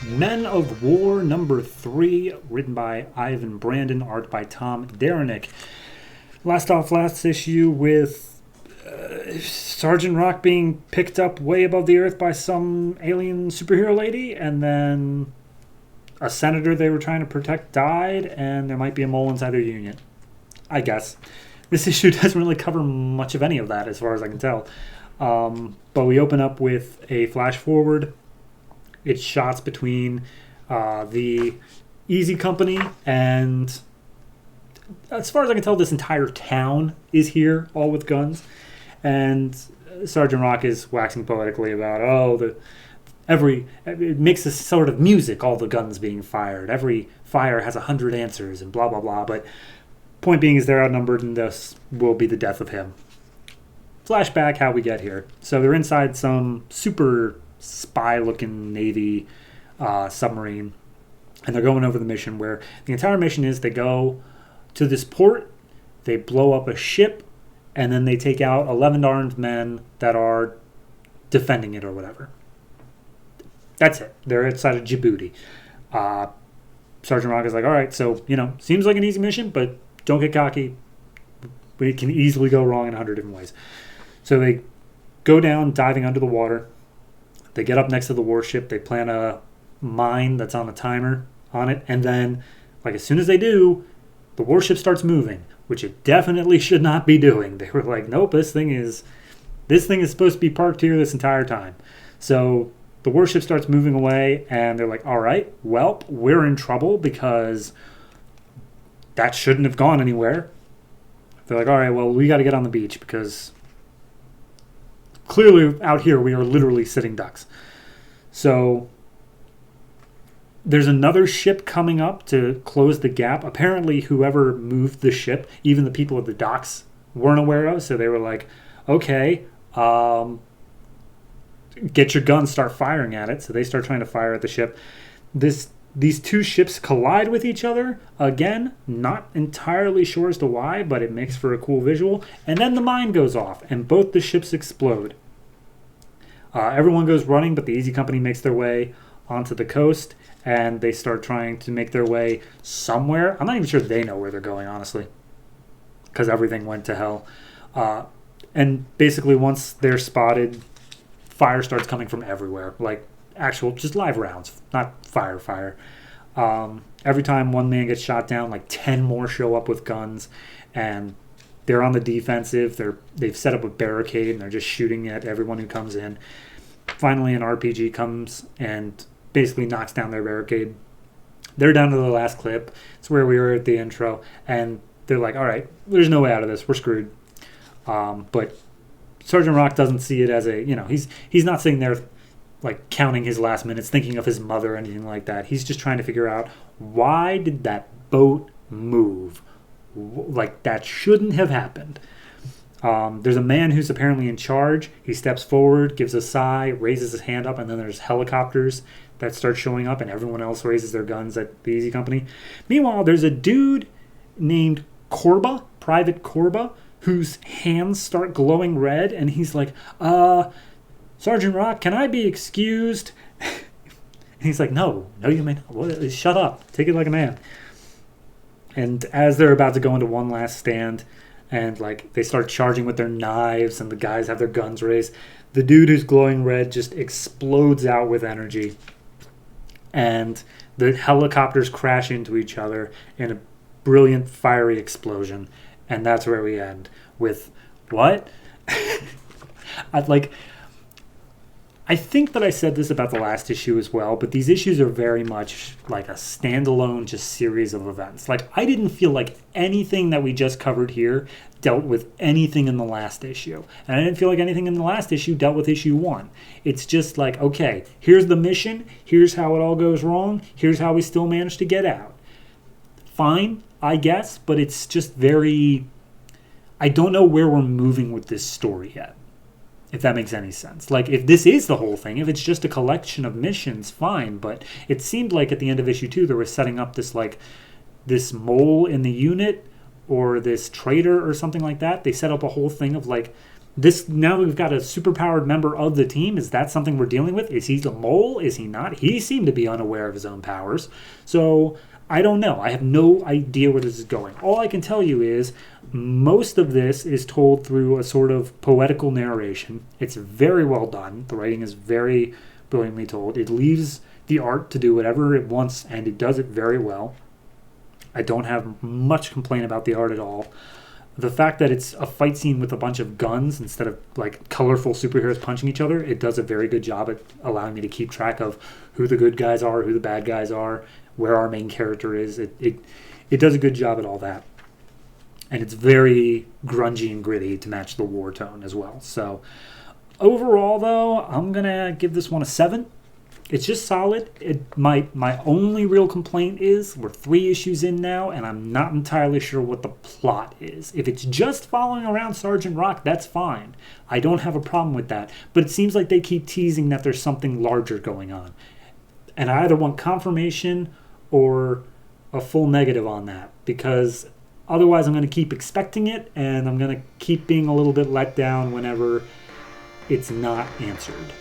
Men of War number 3, written by Ivan Brandon, art by Tom Derenick. Last issue with Sergeant Rock being picked up way above the earth by some alien superhero lady, and then a senator they were trying to protect died, and there might be a mole inside their union. I guess. This issue doesn't really cover much of any of that as far as I can tell. But we open up with a flash forward. It's shots between the Easy Company and, as far as I can tell, this entire town is here, all with guns. And Sergeant Rock is waxing poetically about, it makes this sort of music, all the guns being fired. Every fire has 100 answers and blah, blah, blah. But point being is they're outnumbered, and this will be the death of him. Flashback how we get here. So they're inside some super spy-looking Navy submarine, and they're going over the mission, where the entire mission is they go to this port, they blow up a ship, and then they take out 11 armed men that are defending it or whatever. That's it. They're outside of Djibouti. Sergeant Rock is like, all right, so, seems like an easy mission, but don't get cocky. It can easily go wrong in 100 different ways. So they go down, diving under the water. They get up next to the warship. They plant a mine that's on a timer on it. And then, as soon as they do, the warship starts moving, which it definitely should not be doing. They were like, nope, this thing is supposed to be parked here this entire time. So the warship starts moving away, and they're like, all right, well, we're in trouble because that shouldn't have gone anywhere. They're like, all right, well, we got to get on the beach because clearly out here we are literally sitting ducks. So there's another ship coming up to close the gap. Apparently whoever moved the ship, even the people at the docks weren't aware of. So they were like, okay, get your guns, start firing at it. So they start trying to fire at the ship. These two ships collide with each other. Again, not entirely sure as to why, but it makes for a cool visual. And then the mine goes off, and both the ships explode. Everyone goes running, but the Easy Company makes their way onto the coast, and they start trying to make their way somewhere. I'm not even sure they know where they're going, honestly, because everything went to hell. And basically, once they're spotted, fire starts coming from everywhere, actual just live rounds, not fire. Every time one man gets shot down, 10 more show up with guns, and they're on the defensive. They've set up a barricade, and they're just shooting at everyone who comes in. Finally, an RPG comes and basically knocks down their barricade. They're down to the last clip. It's where we were at the intro, and they're like, all right, there's no way out of this. We're screwed. But Sergeant Rock doesn't see it as he's not sitting there counting his last minutes, thinking of his mother or anything like that. He's just trying to figure out, why did that boat move? That shouldn't have happened. There's a man who's apparently in charge. He steps forward, gives a sigh, raises his hand up, and then there's helicopters that start showing up, and everyone else raises their guns at the Easy Company. Meanwhile, there's a dude named Korba, Private Korba, whose hands start glowing red, and he's like, Sergeant Rock, can I be excused? And he's like, no, you may not. Shut up. Take it like a man. And as they're about to go into one last stand, and they start charging with their knives, and the guys have their guns raised, the dude who's glowing red just explodes out with energy. And the helicopters crash into each other in a brilliant, fiery explosion. And that's where we end with, what? I think that I said this about the last issue as well, but these issues are very much like a standalone just series of events. I didn't feel like anything that we just covered here dealt with anything in the last issue. And I didn't feel like anything in the last issue dealt with issue 1. It's just okay, here's the mission, here's how it all goes wrong, here's how we still manage to get out. Fine, I guess, but it's just very... I don't know where we're moving with this story yet, if that makes any sense. If this is the whole thing, if it's just a collection of missions, fine. But it seemed like at the end of issue 2, they were setting up this this mole in the unit, or this traitor or something like that. They set up a whole thing of This now we've got a superpowered member of the team. Is that something we're dealing with? Is he the mole? Is he not? He seemed to be unaware of his own powers. So I don't know. I have no idea where this is going. All I can tell you is most of this is told through a sort of poetical narration. It's very well done. The writing is very brilliantly told. It leaves the art to do whatever it wants, and it does it very well. I don't have much complaint about the art at all. The fact that it's a fight scene with a bunch of guns instead of like colorful superheroes punching each other, it does a very good job at allowing me to keep track of who the good guys are, who the bad guys are, where our main character is. It does a good job at all that. And it's very grungy and gritty to match the war tone as well. So overall, though, I'm going to give this one a 7. It's just solid. My only real complaint is we're 3 issues in now, and I'm not entirely sure what the plot is. If it's just following around Sergeant Rock, that's fine. I don't have a problem with that. But it seems like they keep teasing that there's something larger going on. And I either want confirmation or a full negative on that, because otherwise I'm going to keep expecting it, and I'm going to keep being a little bit let down whenever it's not answered.